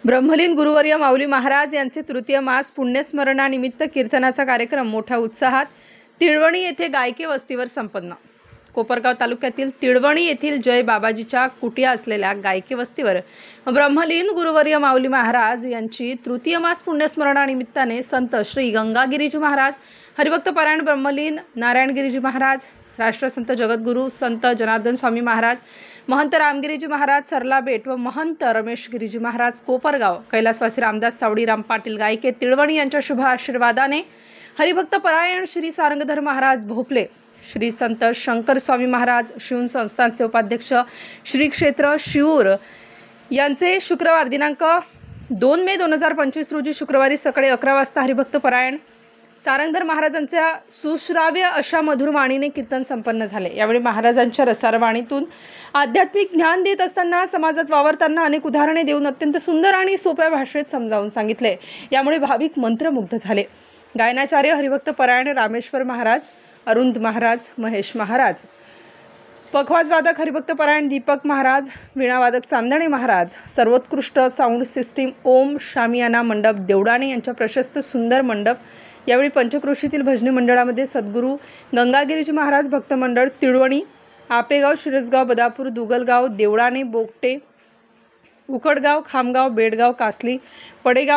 ब्रह्मलीन गुरुवर्य माऊली महाराज यांचे तृतीय मास पुण्यस्मरणानिमित्त कीर्तनाचा कार्यक्रम मोठ्या उत्साहात तिळवणी येथे गायके वस्तीवर संपन्न। कोपरगाव तालुक्यातील तिळवणी येथील जय बाबाजीच्या कुटिया असलेल्या गायके वस्तीवर ब्रह्मलीन गुरुवर्य माऊली महाराज यांची तृतीय मास पुण्यस्मरणानिमित्ताने संत श्री गंगागिरीजी महाराज, हरिभक्त परायण ब्रह्मलीन नारायणगिरीजी महाराज, राष्ट्रसंत जगद्गुरु संत जनार्दन स्वामी महाराज, महंत रामगिरीजी महाराज सरलाबेट व महंत रमेश गिरीजी महाराज कोपरगाव, कैलासवासी रामदास चावडीराम पाटील गायके तिळवणी यांच्या शुभ आशीर्वादाने हरिभक्त परायण श्री सारंगधर महाराज भोपले, श्री संत शंकर स्वामी महाराज शिवून संस्थानचे उपाध्यक्ष श्री क्षेत्र शिऊर यांचे शुक्रवार दिनांक 2 मे 2025 रोजी शुक्रवारी सकाळी 11 वाजता हरिभक्त परायण सारंगधर महाराजांच्या सुश्राव्य अशा मधुर वाणीने कीर्तन संपन्न झाले। यावेळी महाराजांच्या रसाळ वाणीतून आध्यात्मिक ज्ञान देत असताना समाजात वावरताना अनेक उदाहरणे देऊन अत्यंत सुंदर आणि सोप्या भाषेत समजावून सांगितले। यामुळे भाविक मंत्रमुग्ध झाले। गायनाचार्य हरिभक्त परायण रामेश्वर महाराज, अरुंद महाराज, महेश महाराज, पखवाजवादक हरिभक्त परायण दीपक महाराज, वीणावादक चांदणे महाराज, सर्वोत्कृष्ट साऊंड सिस्टीम ओम शामियाना मंडप देवडाणे यांच्या प्रशस्त सुंदर मंडप। यावेळी पंचक्रोशीतील भजनी मंडळामध्ये सद्गुरू गंगागिरीजी महाराज भक्त मंडळ तिळवणी, आपेगाव, शिरसगाव, बदापूर, दुगलगाव, देवडाणे, बोगटे, उकडगाव, खामगाव, बेडगाव, कासली, पडेगाव